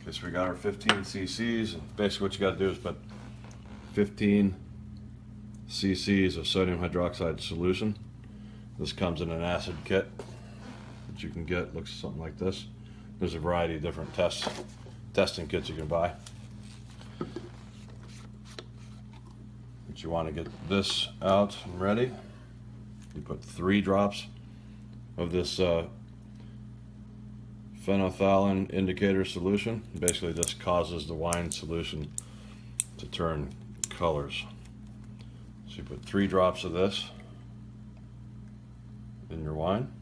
Okay, so we got our 15 cc's, and basically what you got to do is put 15 cc's of sodium hydroxide solution. This comes in an acid kit that you can get. Looks something like this. There's a variety of different testing kits you can buy. But you want to get this out and ready. You put 3 drops of this phenolphthalein indicator solution. Basically this causes the wine solution to turn colors. So you put 3 drops of this in your wine.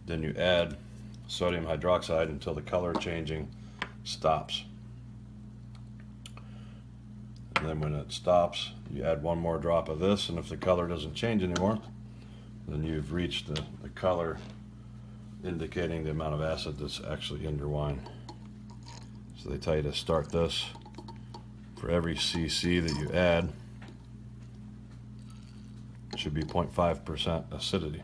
Then you add sodium hydroxide until the color changing stops. And then when it stops, you add 1 more drop of this, and if the color doesn't change anymore, then you've reached the color indicating the amount of acid that's actually in your wine. So they tell you to start this for every cc that you add. It should be 0.5% acidity.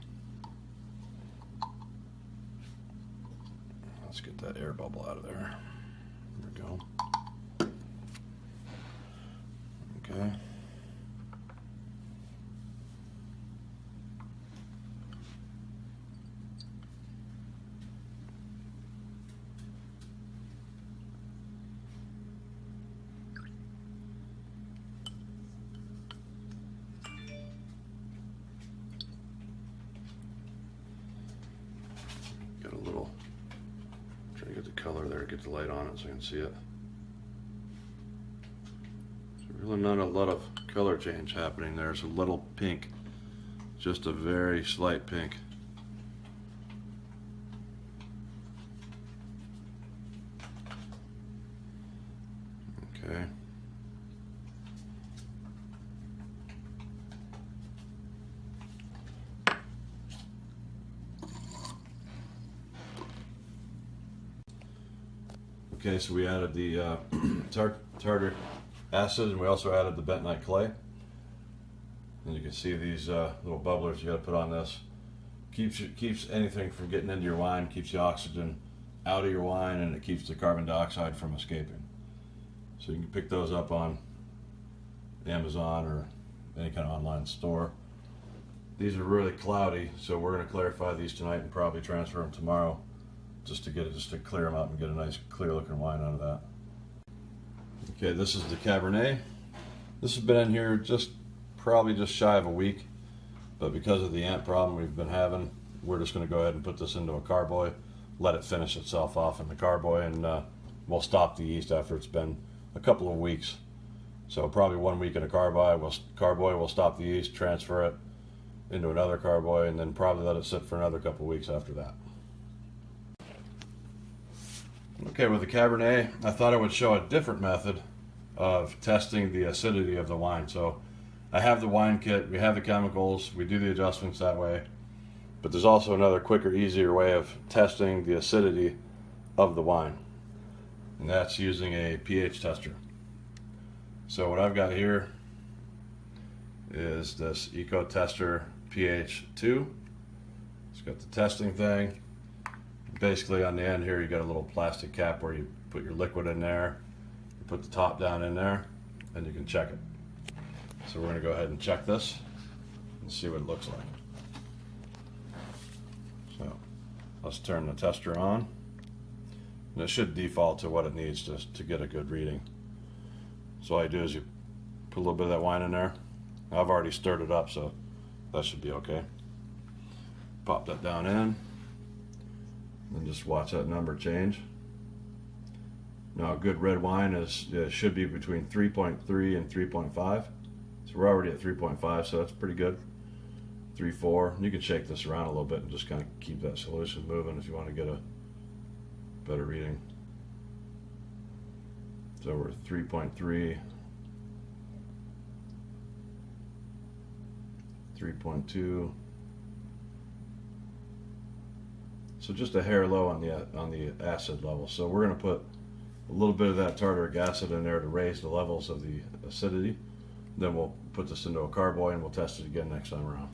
Let's get that air bubble out of there. There we go. Okay. Got a little, try to get the color there, get the light on it so you can see it. There's really not a lot of color change happening. There's a little pink, just a very slight pink. Okay. Okay, so we added the tartaric acid, and we also added the bentonite clay. And you can see these little bubblers you got to put on this. Keeps anything from getting into your wine, keeps the oxygen out of your wine, and it keeps the carbon dioxide from escaping. So you can pick those up on Amazon or any kind of online store. These are really cloudy, so we're going to clarify these tonight and probably transfer them tomorrow, just to clear them out and get a nice clear looking wine out of that. Okay, this is the Cabernet. This has been in here probably just shy of a week, but because of the ant problem we've been having, we're just going to go ahead and put this into a carboy, let it finish itself off in the carboy, and we'll stop the yeast after it's been a couple of weeks. So probably 1 week in a carboy, we'll stop the yeast, transfer it into another carboy, and then probably let it sit for another couple of weeks after that. Okay, with the Cabernet, I thought I would show a different method of testing the acidity of the wine. So I have the wine kit, we have the chemicals, we do the adjustments that way, but there's also another quicker, easier way of testing the acidity of the wine, and that's using a pH tester. So what I've got here is this Eco Tester pH 2. It's got the testing thing. Basically on the end here you got a little plastic cap where you put your liquid in there, you put the top down in there, and you can check it. So we're going to go ahead and check this and see what it looks like. So let's turn the tester on, and it should default to what it needs to get a good reading. So all you do is you put a little bit of that wine in there. I've already stirred it up, so that should be okay. Pop that down in, and just watch that number change. Now a good red wine should be between 3.3 and 3.5. So we're already at 3.5, so that's pretty good. 3.4. You can shake this around a little bit and just kind of keep that solution moving if you want to get a better reading. So we're 3.3, 3.2. So just a hair low on the acid level. So we're going to put a little bit of that tartaric acid in there to raise the levels of the acidity. Then we'll put this into a carboy and we'll test it again next time around.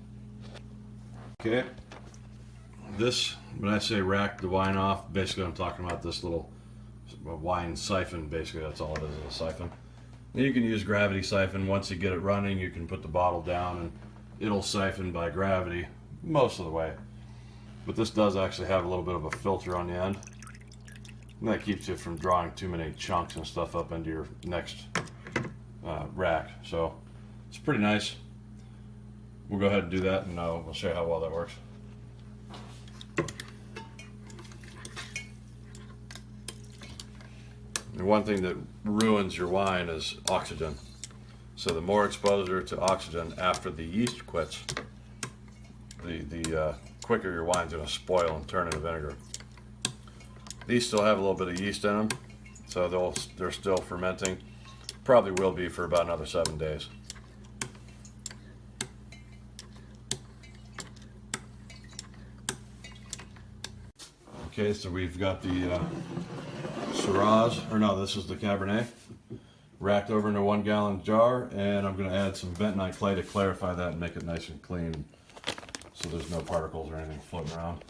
Okay, this, when I say rack the wine off, basically I'm talking about this little wine siphon. Basically that's all it is a siphon. And you can use gravity siphon. Once you get it running, you can put the bottle down and it'll siphon by gravity most of the way. But this does actually have a little bit of a filter on the end, and that keeps you from drawing too many chunks and stuff up into your next rack. So it's pretty nice. We'll go ahead and do that, and we'll show you how well that works. And one thing that ruins your wine is oxygen. So the more exposure to oxygen after the yeast quits, the quicker your wine's going to spoil and turn into vinegar. These still have a little bit of yeast in them, so they're still fermenting. Probably will be for about another 7 days. Okay, so we've got the Shiraz, or no, this is the Cabernet, racked over in a 1 gallon jar, and I'm going to add some bentonite clay to clarify that and make it nice and clean, so there's no particles or anything floating around.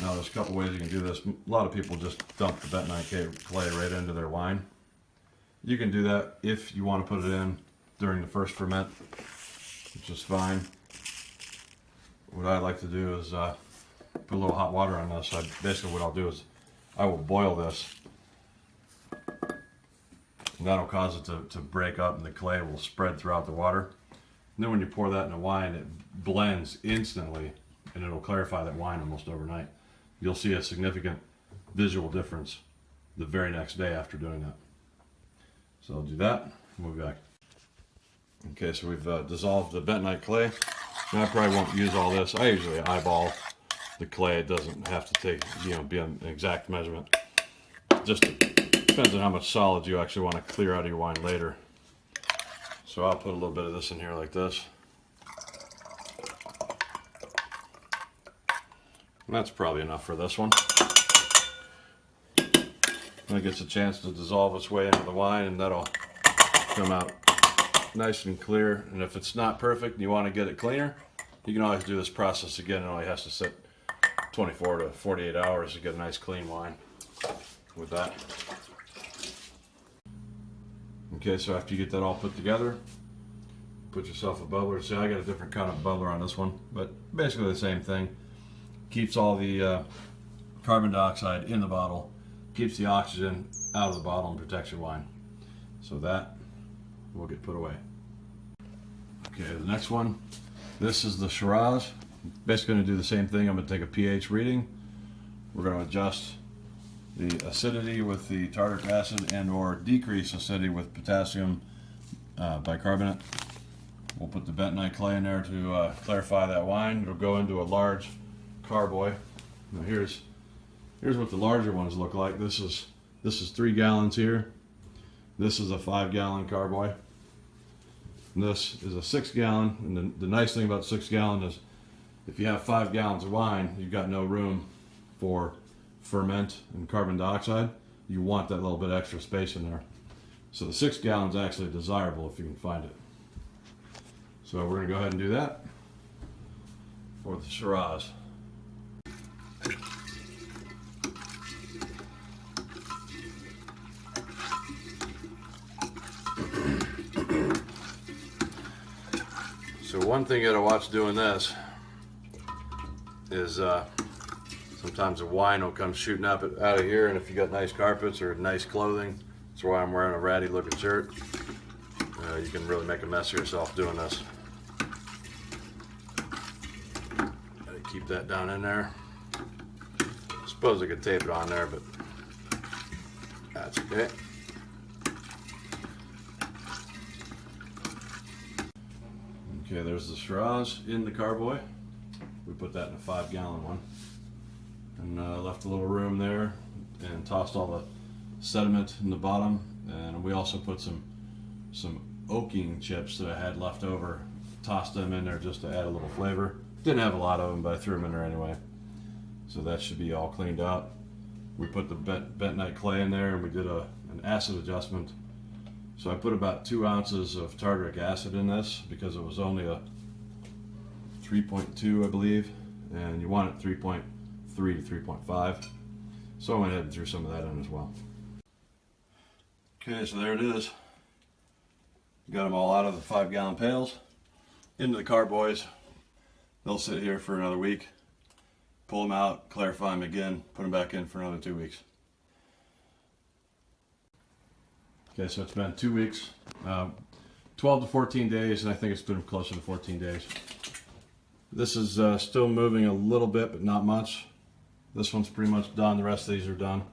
Now there's a couple ways you can do this. A lot of people just dump the bentonite clay right into their wine. You can do that if you want to put it in during the first ferment, which is fine. What I like to do is put a little hot water on this. Basically what I'll do is I will boil this, and that'll cause it to break up, and the clay will spread throughout the water. And then when you pour that in the wine, it blends instantly, and it'll clarify that wine almost overnight. You'll see a significant visual difference the very next day after doing that. So I'll do that, and we'll be back. Okay, so we've dissolved the bentonite clay. And I probably won't use all this. I usually eyeball the clay. It doesn't have to take, be an exact measurement. Just depends on how much solid you actually want to clear out of your wine later. So I'll put a little bit of this in here like this. And that's probably enough for this one. And it gets a chance to dissolve its way into the wine, and that'll come out nice and clear. And if it's not perfect and you want to get it cleaner, you can always do this process again. It only has to sit 24 to 48 hours to get a nice clean wine with that. Okay, so after you get that all put together, put yourself a bubbler. See, I got a different kind of bubbler on this one, but basically the same thing. Keeps all the carbon dioxide in the bottle, keeps the oxygen out of the bottle, and protects your wine. So that will get put away. Okay, the next one, this is the Shiraz. Basically going to do the same thing. I'm going to take a pH reading. We're going to adjust the acidity with the tartaric acid and or decrease acidity with potassium bicarbonate. We'll put the bentonite clay in there to clarify that wine. It'll go into a large carboy. Now here's what the larger ones look like. This is 3 gallons here. This is a 5 gallon carboy. And this is a 6 gallon. And the nice thing about 6 gallon is if you have 5 gallons of wine, you've got no room for ferment and carbon dioxide. You want that little bit extra space in there. So the 6 gallons is actually desirable if you can find it. So we're going to go ahead and do that for the Shiraz. So one thing you gotta watch doing this is sometimes the wine will come shooting up out of here, and if you got nice carpets or nice clothing, that's why I'm wearing a ratty looking shirt, you can really make a mess of yourself doing this. Gotta keep that down in there. I suppose I could tape it on there, but that's okay. Okay, there's the Shiraz in the carboy. We put that in a 5 gallon one. And left a little room there and tossed all the sediment in the bottom. And we also put some oaking chips that I had left over. Tossed them in there just to add a little flavor. Didn't have a lot of them, but I threw them in there anyway. So that should be all cleaned out. We put the bentonite clay in there, and we did an acid adjustment. So I put about 2 ounces of tartaric acid in this because it was only a 3.2, I believe, and you want it 3.3 to 3.5. So I went ahead and threw some of that in as well. Okay, so there it is. Got them all out of the 5-gallon pails into the carboys. They'll sit here for another week. Pull them out, clarify them again, put them back in for another 2 weeks. Okay, so it's been 2 weeks, 12 to 14 days, and I think it's been closer to 14 days. This is still moving a little bit, but not much. This one's pretty much done. The rest of these are done.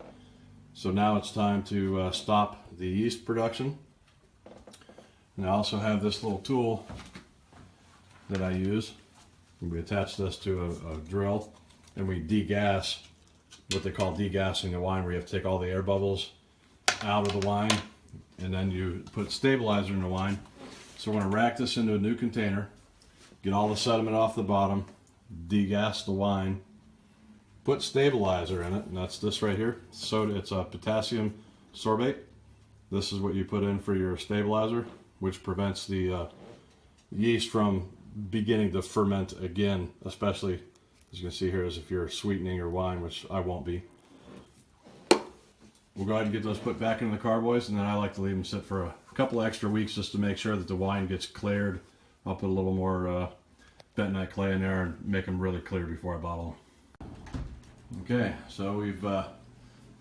So now it's time to stop the yeast production. And I also have this little tool that I use. We attach this to a drill, and we degas, what they call degassing the wine, where you have to take all the air bubbles out of the wine, and then you put stabilizer in the wine. So we're going to rack this into a new container, get all the sediment off the bottom, degas the wine, put stabilizer in it, and that's this right here. So it's a potassium sorbate. This is what you put in for your stabilizer, which prevents the yeast from beginning to ferment again, especially, as you can see here, as if you're sweetening your wine, which I won't be. We'll go ahead and get those put back into the carboys, and then I like to leave them sit for a couple extra weeks just to make sure that the wine gets cleared. I'll put a little more bentonite clay in there and make them really clear before I bottle them. Okay, so we've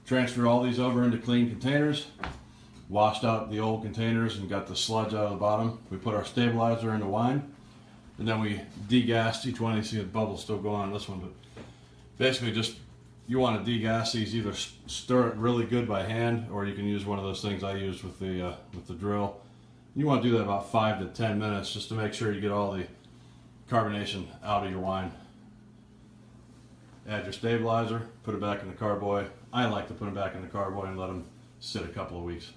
transferred all these over into clean containers, washed out the old containers and got the sludge out of the bottom. We put our stabilizer in the wine, and then we degassed each one. You see the bubbles still going on this one, but basically just, you want to degas these, either stir it really good by hand, or you can use one of those things I use with the drill. You want to do that about 5 to 10 minutes just to make sure you get all the carbonation out of your wine. Add your stabilizer, put it back in the carboy. I like to put them back in the carboy and let them sit a couple of weeks.